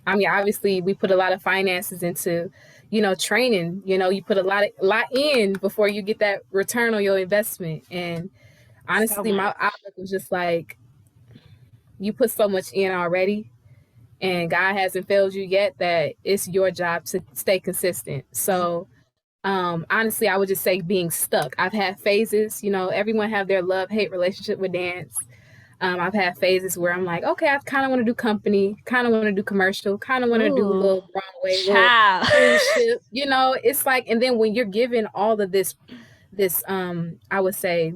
I mean, obviously, we put a lot of finances into, training. You put a lot in before you get that return on your investment. And So honestly, my much. outlook was just like, you put so much in already, and God hasn't failed you yet. That it's your job to stay consistent. So, honestly, I would just say being stuck. I've had phases. Everyone have their love hate relationship with dance. I've had phases where I'm like, okay, I kind of want to do company, kind of want to do commercial, kind of want to do a Ooh, little Broadway, little child. cruise ship. It's like, and then when you're given all of this, I would say,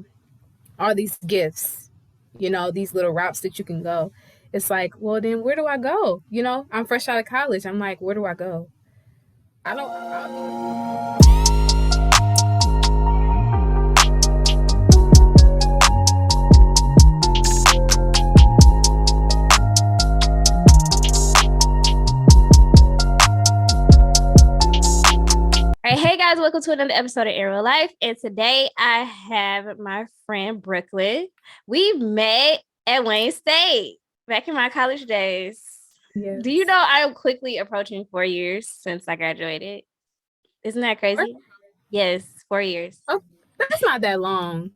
all these gifts, these little routes that you can go. It's like, well, then where do I go? I'm fresh out of college. I'm like, where do I go? I don't. All right, hey guys, welcome to another episode of In Real Life. And today I have my friend Brooklyn. We met at Wayne State back in my college days. Do you Yes. know I'm quickly approaching 4 years since I graduated? Isn't that crazy? Yes, 4 years. Oh, that's not that long.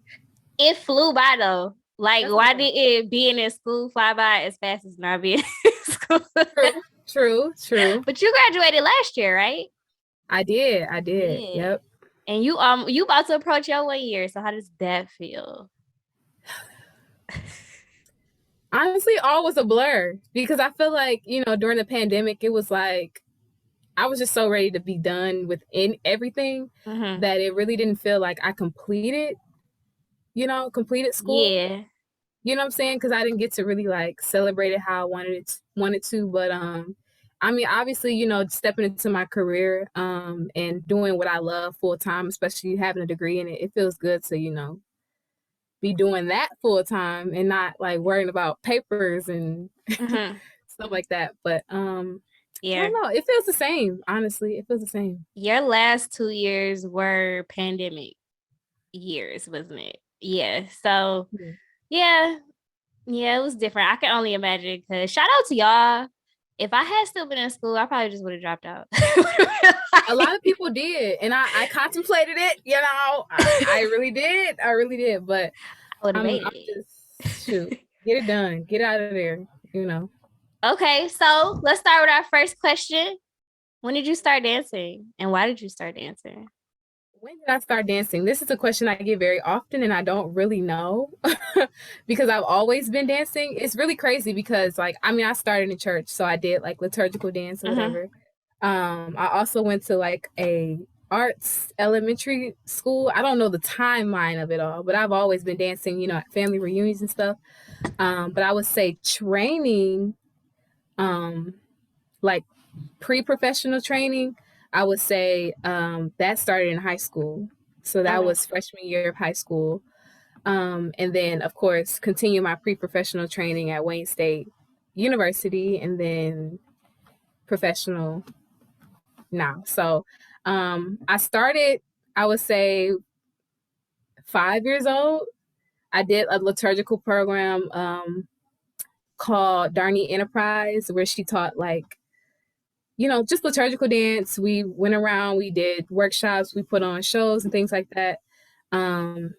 It flew by though. Like, That's not why that did it being in school fly by as fast as not being in school? true. True. True. But you graduated last year, right? I did. I did. Yeah. Yep. And you about to approach your 1 year. So how does that feel? Honestly, all was a blur because I feel like, during the pandemic, it was like I was just so ready to be done with everything Mm-hmm. that it really didn't feel like I completed school. Yeah. You know what I'm saying? Because I didn't get to really like celebrate it how I wanted to. But I mean, obviously, stepping into my career and doing what I love full time, especially having a degree in it, it feels good to be doing that full time and not like worrying about papers and Mm-hmm. stuff like that. But I Yeah. don't know. It feels the same. Honestly, it feels the same. Your last 2 years were pandemic years, wasn't it? Yeah. So Yeah. yeah. Yeah, it was different. I can only imagine because shout out to y'all. If I had still been in school, I probably just would have dropped out. A lot of people did, and I contemplated it. I really did. I really did. But I would have I'm made just shoot, it. get it done, get out of there. You know. Okay, so let's start with our first question. When did you start dancing and why did you start dancing? When did I start dancing? This is a question I get very often, and I don't really know because I've always been dancing. It's really crazy because, like, I mean, I started in church, so I did like liturgical dance or Mm-hmm. whatever. I also went to like a arts elementary school. I don't know the timeline of it all, but I've always been dancing, at family reunions and stuff. But I would say training, um, like pre-professional training, I would say that started in high school. So that Okay. was freshman year of high school. And then, of course, continue my pre-professional training at Wayne State University, and then professional now. So I started, I would say, 5 years old. I did a liturgical program called Darnie Enterprise, where she taught like just liturgical dance. We went around, we did workshops, we put on shows and things like that. Um,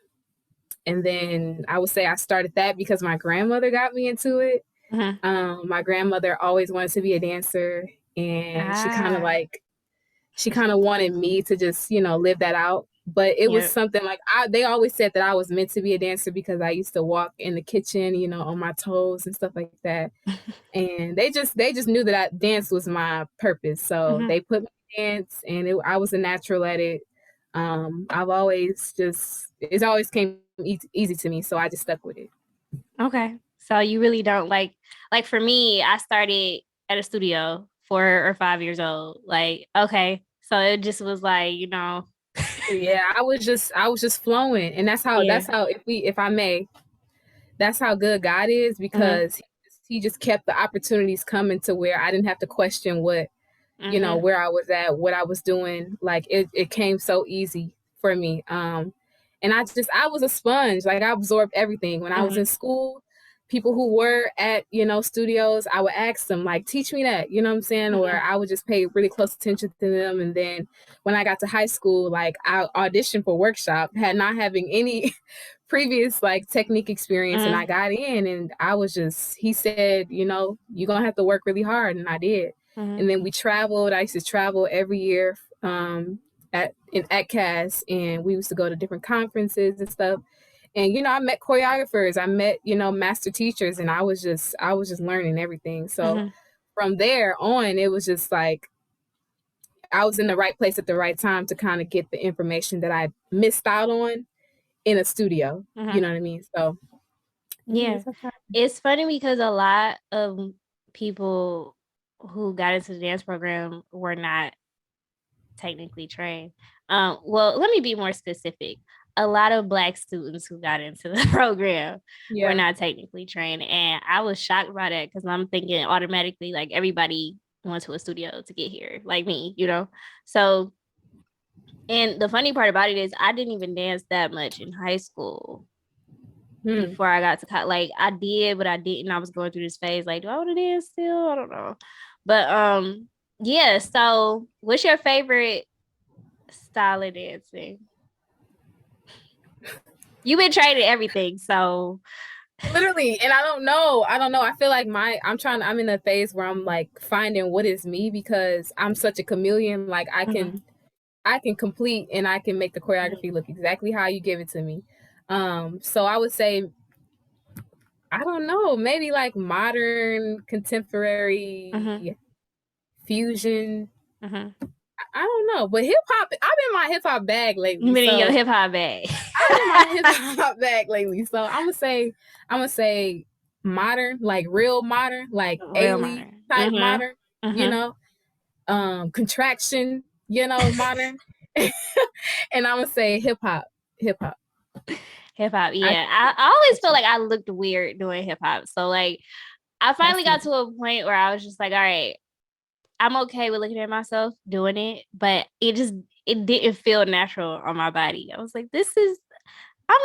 and then I would say I started that because my grandmother got me into it. Mm-hmm. My grandmother always wanted to be a dancer, and Ah, she kind of wanted me to just live that out. But it was yep. something like they always said that I was meant to be a dancer because I used to walk in the kitchen, on my toes and stuff like that. And they just knew that dance was my purpose, so Mm-hmm. they put me in dance, and I was a natural at it. I've always just it's always came easy to me, so I just stuck with it. Okay. So you really don't like for me, I started at a studio 4 or 5 years old. Like, okay. So it just was like, Yeah, I was just flowing, and yeah. that's how if I may, that's how good God is, Mm-hmm. because he just kept the opportunities coming to where I didn't have to question Mm-hmm. where I was at, what I was doing. Like it came so easy for me. And I was a sponge. Like I absorbed everything. When I was Mm-hmm. in school, people who were at, studios, I would ask them, like, teach me that, you know what I'm saying? Or I would just pay really close attention to them. And then when I got to high school, like, I auditioned for workshop, had not having any previous like technique experience, and I got in, and I was just, he said, you're gonna have to work really hard, and I did. And then we traveled. I used to travel every year at CAS, and we used to go to different conferences and stuff. And I met choreographers, I met master teachers, and I was just learning everything. So from there on, it was just like I was in the right place at the right time to kind of get the information that I missed out on in a studio. You know what I mean? So yeah, it's funny because a lot of people who got into the dance program were not technically trained. Well, let me be more specific. A lot of Black students who got into the program were not technically trained, and I was shocked by that because I'm thinking automatically like everybody went to a studio to get here, like me, So, and the funny part about it is I didn't even dance that much in high school. Before I got to college. Like I did, but I didn't. I was going through this phase. Like, do I want to dance still? I don't know. But yeah. So, what's your favorite style of dancing? You've been training everything, so literally, and I don't know. I feel like I'm in a phase where I'm like finding what is me, because I'm such a chameleon. Like I can complete, and I can make the choreography look exactly how you give it to me. So I would say, I don't know, maybe like modern, contemporary, fusion. I don't know, but hip hop. I've been in my hip hop bag lately. You've been in your hip hop bag. I'm in my hip hop bag lately. So I'm gonna say modern, like real modern, like Ailey type modern. Contraction. Modern. And I'm gonna say hip hop. Hip hop, yeah. I always feel like I looked weird doing hip hop. So like I finally got to a point where I was just like, all right, I'm okay with looking at myself doing it, but it didn't feel natural on my body. I was like, I'm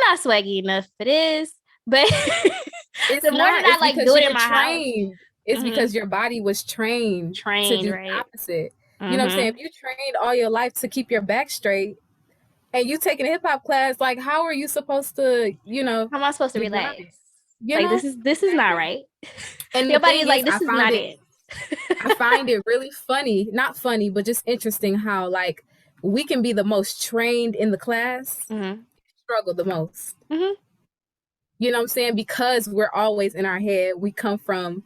not swaggy enough for this. But the more that I like do it in my house, it's because your body was trained to do the opposite. You know what I'm saying? If you trained all your life to keep your back straight, and you taking a hip hop class, like how are you supposed to, how am I supposed to relax? Like this is not right. And your body is like, this is not it. I find it really funny, not funny, but just interesting how like we can be the most trained in the class, struggle the most. You know what I'm saying? Because we're always in our head. We come from,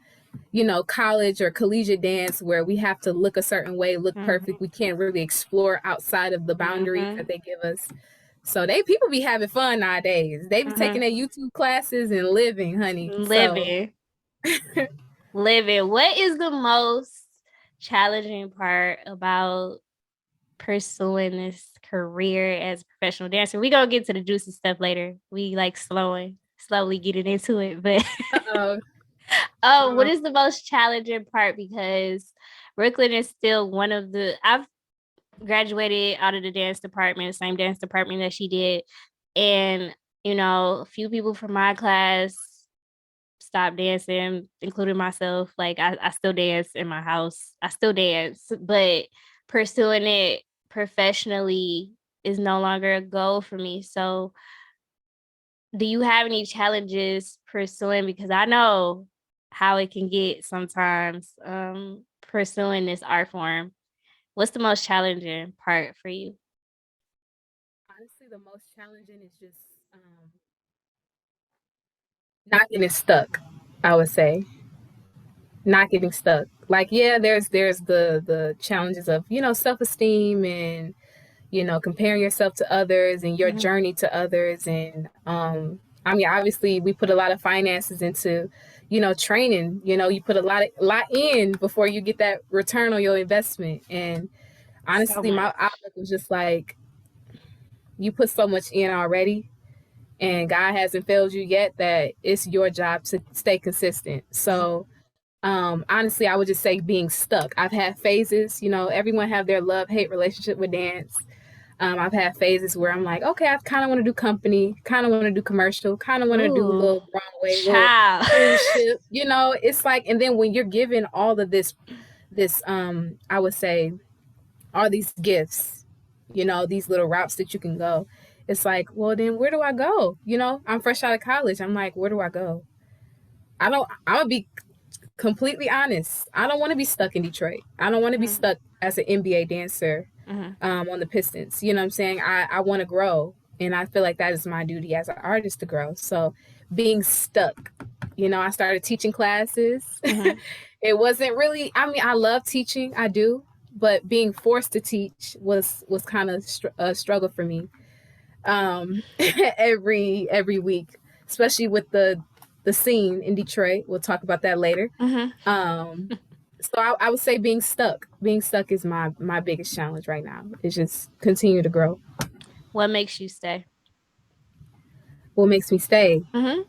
college or collegiate dance where we have to look a certain way, look perfect. We can't really explore outside of the boundaries that they give us. So people be having fun nowadays. They be taking their YouTube classes and living, honey. Living. Living. What is the most challenging part about pursuing this career as a professional dancer? We gonna get to the juicy stuff later. We like slowly getting into it, but what is the most challenging part? Because Brooklyn is still one of I've graduated out of the dance department, same dance department that she did, and a few people from my class stopped dancing, including myself. Like I still dance in my house. I still dance, but pursuing it professionally is no longer a goal for me. So do you have any challenges pursuing? Because I know how it can get sometimes pursuing this art form. What's the most challenging part for you? Honestly, the most challenging is just not getting stuck, I would say. Not getting stuck. Like, yeah, there's the challenges of, self-esteem and, comparing yourself to others and your journey to others. And I mean, obviously we put a lot of finances into, training. You put a lot in before you get that return on your investment. And honestly, my outlook was just like, you put so much in already, and God hasn't failed you yet, that it's your job to stay consistent. So honestly, I would just say being stuck. I've had phases, everyone have their love-hate relationship with dance. I've had phases where I'm like, okay, I kind of want to do company, kind of want to do commercial, kind of want to do Ooh, little Broadway, little child. cruise ship. It's like, and then when you're given all of this, I would say, all these gifts, these little routes that you can go. It's like, well, then where do I go? I'm fresh out of college. I'm like, where do I go? I'm gonna be completely honest. I don't want to be stuck in Detroit. I don't want to be Mhm, stuck as an NBA dancer mhm, on the Pistons. You know what I'm saying? I want to grow. And I feel like that is my duty as an artist to grow. So being stuck, I started teaching classes. mhm. It wasn't really, I mean, I love teaching, I do, but being forced to teach was kind of a struggle for me. Every week, especially with the scene in Detroit. We'll talk about that later. Mhm. Um, so I would say being stuck. Being stuck is my biggest challenge right now. Is just continue to grow. What makes you stay? What makes me stay? Mhm.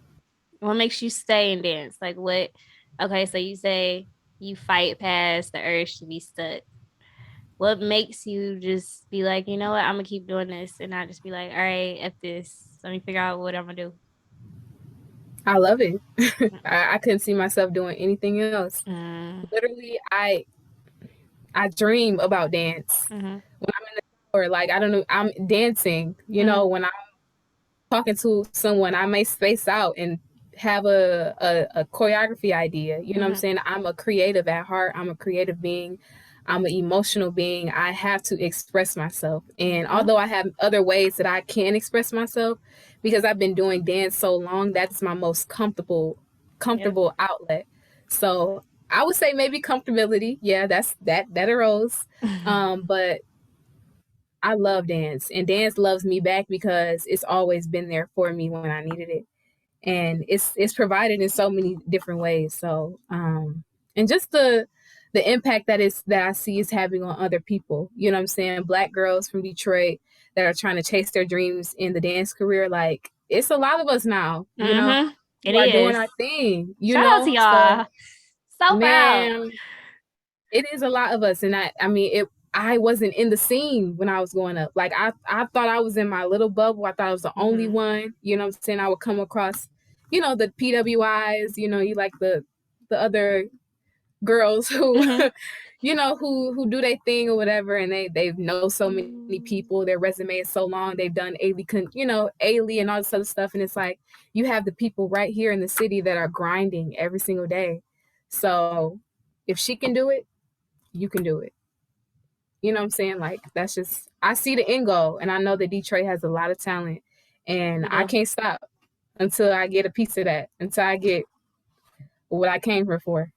What makes you stay and dance? Like what? Okay, so you say you fight past the urge to be stuck. What makes you just be like, you know what, I'm gonna keep doing this and not just be like, all right, F this. Let me figure out what I'm gonna do. I love it. I couldn't see myself doing anything else. Mm, Literally, I dream about dance mhm, when I'm in the shower. Like I don't know, I'm dancing. mhm, When I'm talking to someone, I may space out and have a choreography idea. You know what I'm mhm, saying? I'm a creative at heart. I'm a creative being. I'm an emotional being. I have to express myself. And mhm. although I have other ways that I can express myself, because I've been doing dance so long, that's my most Yep. comfortable outlet. So I would say maybe comfortability. Yeah, that arose. But I love dance, and dance loves me back because it's always been there for me when I needed it, and it's provided in so many different ways. So, and just the impact that I see is having on other people. You know what I'm saying? Black girls from Detroit that are trying to chase their dreams in the dance career. Like it's a lot of us now. Mhm. It Who are doing is. our thing. Shout out to So y'all. So proud. man, it is a lot of us, and I mean it. I wasn't in the scene when I was growing up. Like I thought I was in my little bubble. I thought I was the only Mhm. one. You know what I'm saying? I would come across, the PWIs. You like the other girls who, Mhm. who do their thing or whatever, and they know so many Mm. people. Their resume is so long. They've done ALE and all this other stuff, and it's like you have the people right here in the city that are grinding every single day. So if she can do it, you can do it. You know what I'm saying? Like that's just I see the end goal, and I know that Detroit has a lot of talent, and We I do. can't stop until I get a piece of that, until I get what I came here for.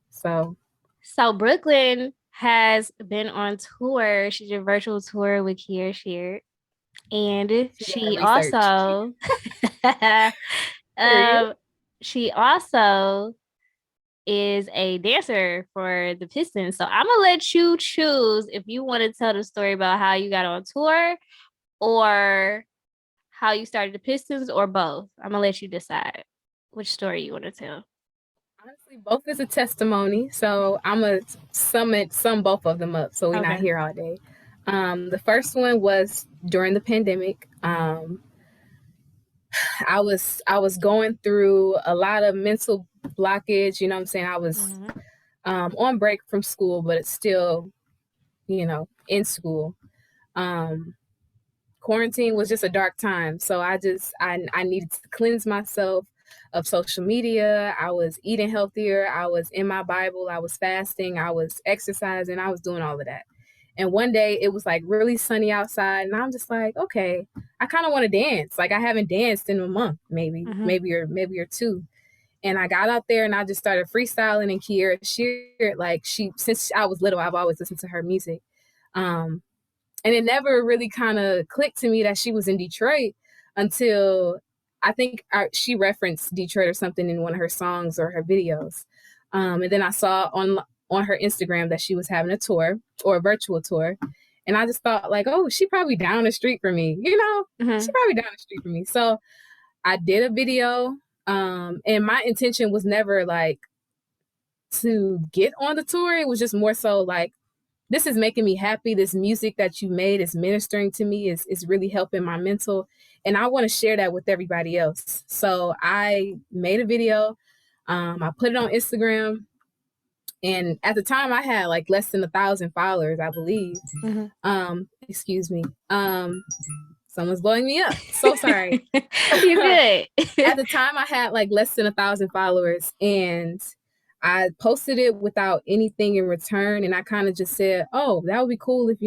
So So Brooklyn has been on tour. She did a virtual tour with Kier Sheard. And she did her research. Period. um she also is a dancer for the Pistons. So I'm gonna let you choose if you want to tell the story about how you got on tour or how you started the Pistons or both. I'm gonna let you decide which story you want to tell. Honestly, both is a testimony. So I'm gonna sum both of them up so we're not Okay. here all day. The first one was during the pandemic. I was going through a lot of mental blockage. You know what I'm saying? I was Mhm. on break from school, but it's still, in school. Um, Quarantine was just a dark time. So I needed to cleanse myself of social media. I was eating healthier. I was in my Bible. I was fasting. I was exercising. I was doing all of that. And one day it was like really sunny outside, and I'm just like, okay, I kind of want to dance. Like I haven't danced in a month, maybe, Mhm. maybe or two. And I got out there and I just started freestyling. And Kiera Sheard, like since I was little, I've always listened to her music. Um, and it never really kind of clicked to me that she was in Detroit until I think she referenced Detroit or something in one of her songs or her videos. And then I saw on her Instagram that she was having a tour or a virtual tour. And I just thought like, oh, she probably down the street for me, she Mhm. probably down the street for me. So I did a video. And my intention was never like to get on the tour. It was just more so like this is making me happy. This music that you made is ministering to me, is really helping my mental. And I want to share that with everybody else. So I made a video. I put it on Instagram. And at the time I had like less than 1,000 followers, I believe. Excuse me. Someone's blowing me up. So sorry. You good. At the time I had like less than 1,000 followers, and I posted it without anything in return. And I kind of just said, oh, that would be cool if,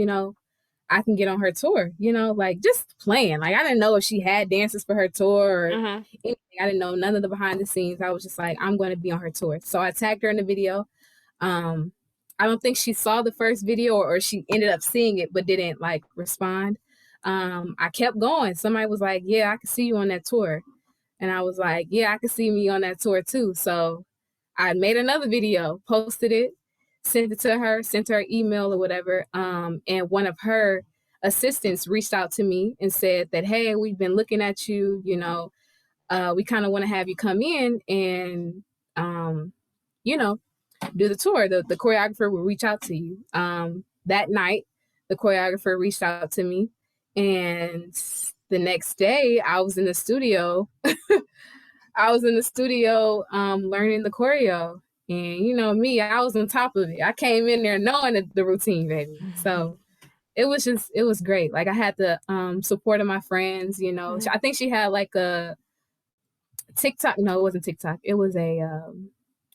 I can get on her tour, like just playing. Like I didn't know if she had dances for her tour or anything. I didn't know none of the behind the scenes. I was just like, I'm going to be on her tour. So I tagged her in the video. I don't think she saw the first video, or she ended up seeing it but didn't like respond. I kept going. Somebody was like, yeah, I can see you on that tour. And I was like, yeah, I can see me on that tour too. So I made another video, posted it, sent it to her, sent her an email or whatever. And one of her assistants reached out to me and said that, hey, we've been looking at you, we kind of want to have you come in and, do the tour. The choreographer will reach out to you. That night, the choreographer reached out to me, and the next day I was in the studio. Learning the choreo. And me, I was on top of it. I came in there knowing the routine, baby. So it was great. Like I had the support of my friends, I think she had like a TikTok. No, it wasn't TikTok. It was a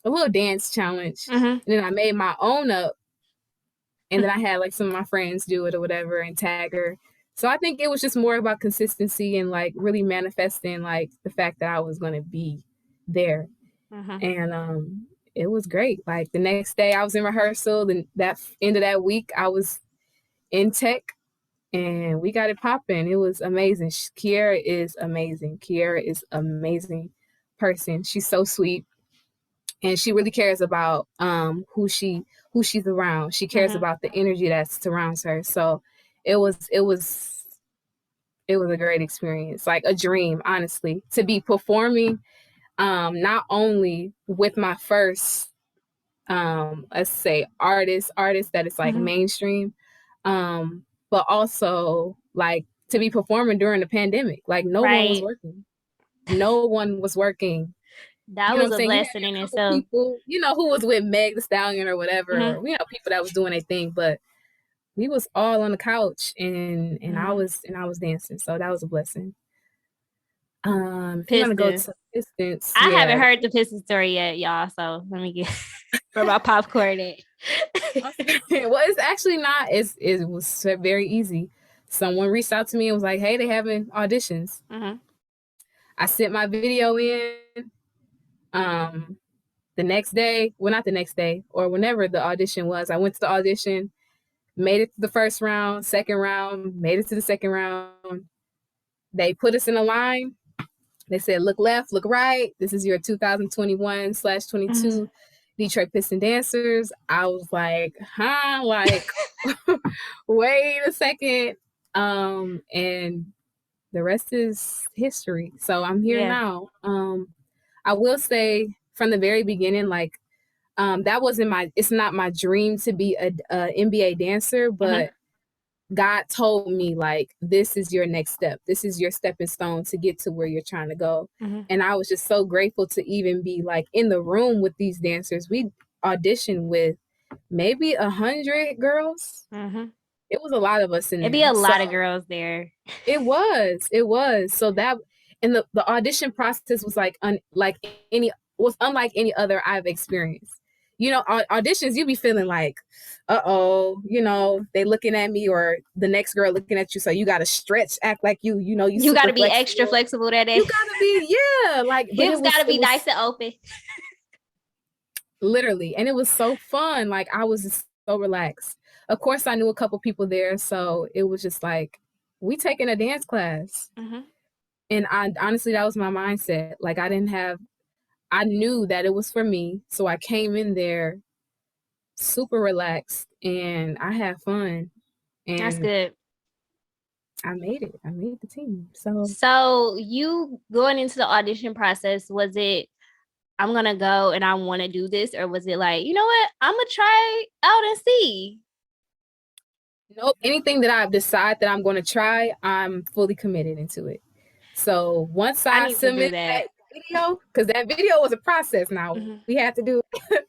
little dance challenge. And then I made my own up. And then I had like some of my friends do it or whatever and tag her. So I think it was just more about consistency and like really manifesting like the fact that I was going to be there. And it was great. Like the next day I was in rehearsal. Then that end of that week I was in tech, and we got it popping. It was amazing. Kiera is amazing. Kiera is amazing person. She's so sweet. And she really cares about who she's around. She cares about the energy that surrounds her. So it was a great experience, like a dream, honestly, to be performing not only with my first let's say artist that is like mainstream, but also like to be performing during the pandemic. Like no one was working. No one was working. That was a blessing in itself. People, who was with Meg Thee Stallion or whatever, or, people that was doing their thing, but we was all on the couch and I was dancing. So that was a blessing. If you want to go to Pistons, I haven't heard the Pistons story yet, y'all. So let me get for my popcorn. Well, it's actually not. It was very easy. Someone reached out to me and was like, "Hey, they having auditions." I sent my video in. The next day, well, not the next day, or whenever the audition was, I went to the audition, made it to the first round, second round, made it to the second round. They put us in a line. They said, look left, look right. This is your 2021/22 Detroit Piston dancers. I was like, huh? Like, wait a second. And the rest is history. So I'm here now. I will say from the very beginning, like, that wasn't it's not my dream to be a NBA dancer, but God told me, like, this is your next step. This is your stepping stone to get to where you're trying to go. And I was just so grateful to even be like in the room with these dancers. We auditioned with maybe 100 girls. It was a lot of us in there. It'd be a lot of girls there. It was. So that, and the audition process was unlike any other I've experienced. Auditions, you be feeling like, they looking at me, or the next girl looking at you. So you got to stretch, act like you got to be extra flexible that day. You got to be, like hips got to be nice and open. Literally. And it was so fun. Like I was just so relaxed. Of course, I knew a couple people there. So it was just like, we taking a dance class. And honestly, that was my mindset. Like I knew that it was for me. So I came in there super relaxed and I had fun. And that's good. I made it. I made the team. So you going into the audition process, was it, I'm going to go and I want to do this? Or was it like, you know what, I'm going to try out and see? Nope. Anything that I decide that I'm going to try, I'm fully committed into it. So once I I need to do submit that. that video, because that video was a process. Now Mhm. we had to do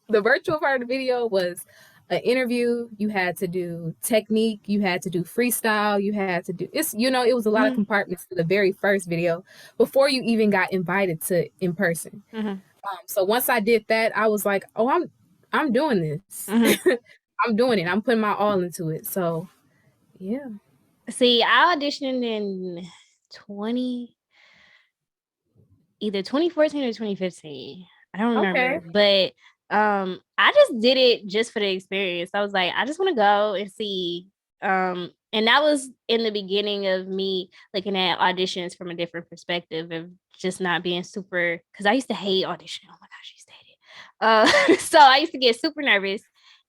the virtual part of the video was an interview. You had to do technique. You had to do freestyle. You had to do it's. It was a lot of Mhm. compartments to the very first video before you even got invited to in person. Mhm. So once I did that, I was like, oh, I'm doing this. Mhm. I'm doing it. I'm putting my all into it. So yeah. See, I auditioned in 20 either 2014 or 2015. I don't Okay. remember, but I just did it just for the experience. I was like, I just want to go and see. And that was in the beginning of me looking at auditions from a different perspective of just not being super, because I used to hate auditioning. Oh my gosh, I used to hate it. So I used to get super nervous.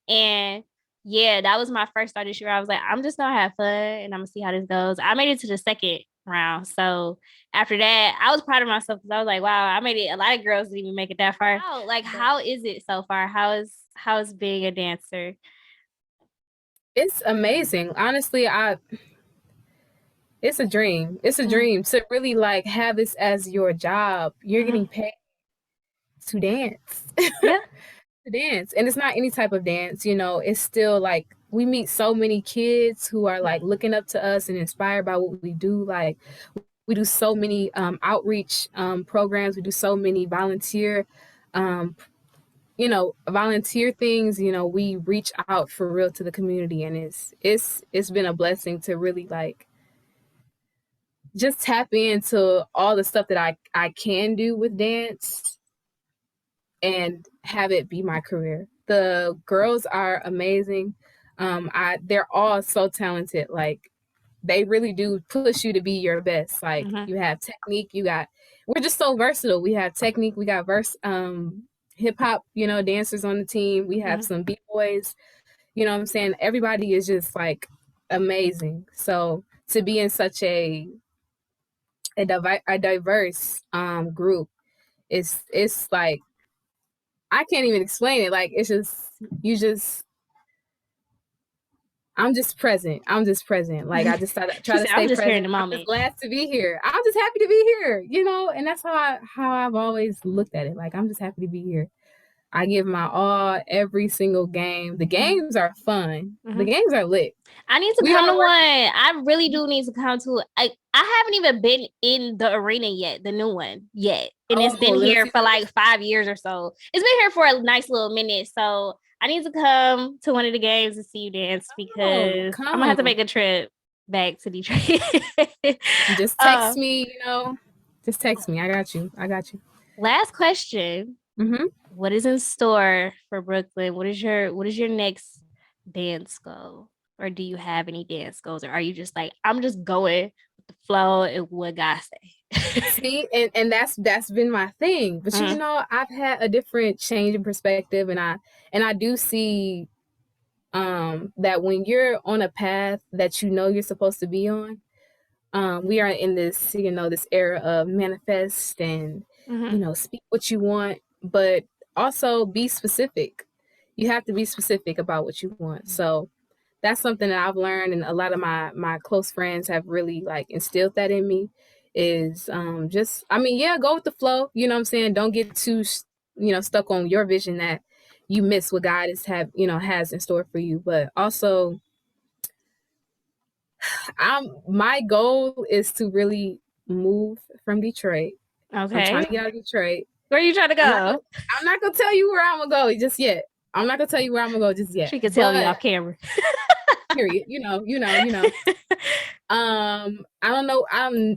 And yeah, that was my first audition where I was like, I'm just gonna have fun and I'm gonna see how this goes. I made it to the second round. So after that, I was proud of myself because I was like, wow, I made it. A lot of girls didn't even make it that far. Wow, like, how is it so far? How is being a dancer? It's amazing. Honestly, it's a dream. It's a Mhm. dream to really like have this as your job. You're Mhm. getting paid to dance. Yeah. To dance. And it's not any type of dance, it's still like we meet so many kids who are like looking up to us and inspired by what we do. Like we do so many outreach programs. We do so many um, volunteer things. We reach out for real to the community, and it's been a blessing to really like just tap into all the stuff that I can do with dance and have it be my career. The girls are amazing. They're all so talented. Like they really do push you to be your best. Like Mhm. you have technique, we're just so versatile. We have technique, we got hip hop, dancers on the team. We have Mhm. some B-boys, what I'm saying? Everybody is just like amazing. So to be in such a diverse group, it's like I can't even explain it. Like it's just you just I'm just present. I'm just present. Like I just She try to said, "I'm stay just here in present. the I'm just moment." glad to be here. I'm just happy to be here, and that's how I've always looked at it. Like I'm just happy to be here. I give my all every single game. The Mhm. games are fun. The Mhm. games are lit. I need to We come to all one. work. I really do need to come to. I haven't even been in the arena yet, the new one yet, and it's Oh, been Little here for Caesars. like 5 years or so. It's been here for a nice little minute, so I need to come to one of the games and see you dance Oh, because I'm gonna have to come. make a trip back to Detroit. Just uh, text me. Just text me. I got you. I got you. Last question. Hmm. What is in store for Brooklyn? What is your next dance goal? Or do you have any dance goals? Or are you just like, I'm just going with the flow and what God say? See, and that's been my thing. But Mhm. I've had a different change in perspective, and I do see that when you're on a path that you're supposed to be on, we are in this era of manifest and Mhm. speak what you want, but also be specific. You have to be specific about what you want. So that's something that I've learned, and a lot of my close friends have really like instilled that in me. Is just I mean, yeah, go with the flow. You know what I'm saying? Don't get too stuck on your vision that you miss what God has in store for you. But also, my goal is to really move from Detroit. I'm trying Okay. to get out of Detroit. Where are you trying to I'm not gonna go? I'm not gonna tell you where I'm gonna go just yet. I'm not gonna tell you where I'm gonna go just yet. She could tell me But off camera. period, I don't know.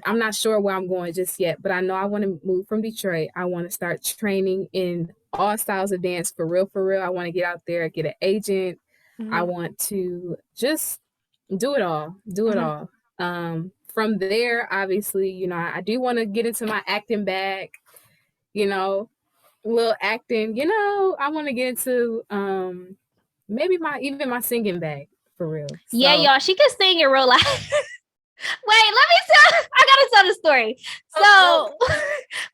I'm not sure where I'm going just yet, but I know I want to move from Detroit. I want to start training in all styles of dance for real, for real. I want to get out there, get an agent. I Mhm. want to just do it all. Do it Mhm. all. From there, obviously, I do want to get into my acting bag, you know, little acting, I want to get into maybe my singing bag for real. Yeah, So y'all, she can sing in real life. Wait, let me tell. I gotta tell the story. oh, So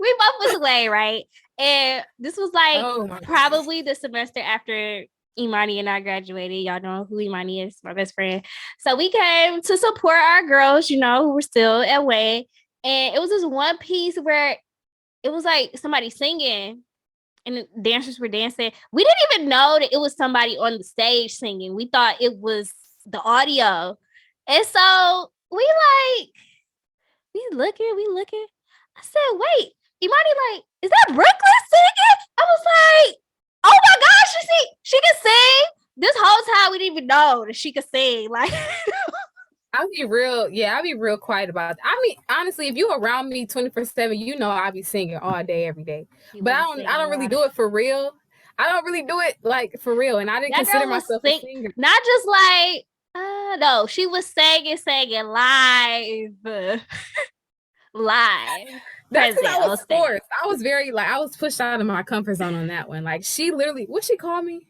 we both was away, right? And this was like oh my goodness. probably the semester after Imani and I graduated. Y'all know who Imani is, my best friend. So we came to support our girls, you know, who were still at Wayne. And it was this one piece where it was like somebody singing and the dancers were dancing. We didn't even know that it was somebody on the stage singing. We thought it was the audio. And so we looking. I said, wait, Imani, like, is that Brooklyn singing? I was like, oh my gosh, she can sing. This whole time we didn't even know that she could sing. Like, I'll be real quiet about it. I mean, honestly, if you around me 24/7, you know I'll be singing all day, every day. But I don't really do it for real. I don't really do it like for real. And I didn't consider myself a singer. Not just like, no, she was singing live. Live. That's because I was forced. I was very I was pushed out of my comfort zone on that one. Like she literally, what she called me?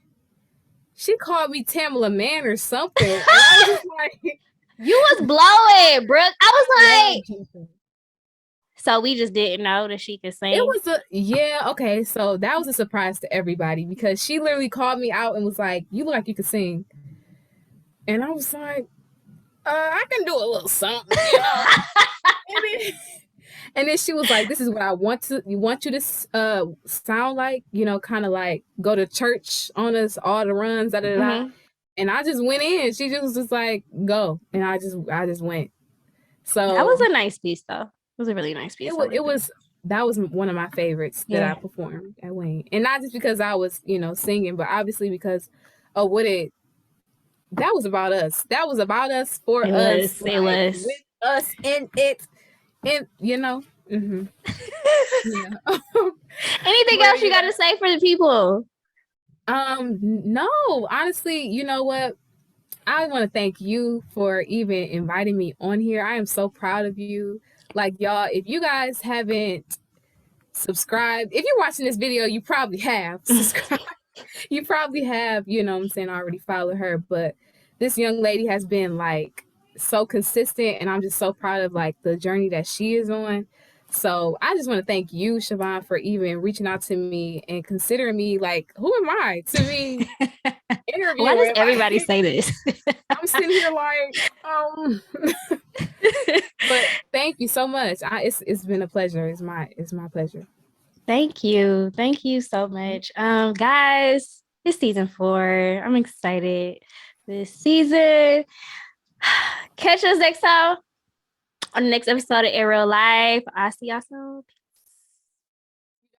She called me Tamala Man or something. And I was just like, you was blowing, Brooke. I was like, so we just didn't know that she could sing. It was okay. So that was a surprise to everybody because she literally called me out and was like, "You look like you could sing," and I was like, "I can do a little something," you know. And then she was like, "This is what I want you to sound like, you know, kind of like go to church on us, all the runs, da da da." And I just went in. She just was just like, "Go," and I just went. So that was a nice piece, though. It was a really nice piece. That was one of my favorites that I performed at Wayne, and not just because I was, you know, singing, but obviously because of that was about us. That was about us, for us. It was with us in it. And you know, yeah. Anything else you got to say for the people? No, honestly, you know what? I want to thank you for even inviting me on here. I am so proud of you. Like, y'all, if you guys haven't subscribed, if you're watching this video, you probably have subscribed. You probably have, you know what I'm saying, already followed her. But this young lady has been like so consistent, and I'm just so proud of like the journey that she is on. So I just want to thank you, Siobhan, for even reaching out to me and considering me like, who am I to be interviewing? Why does everybody say this? I'm sitting here like, but thank you so much. It's been a pleasure. It's my pleasure. Thank you so much, guys. It's season 4. I'm excited this season. Catch us next time on the next episode of In Real Life. I'll see y'all soon.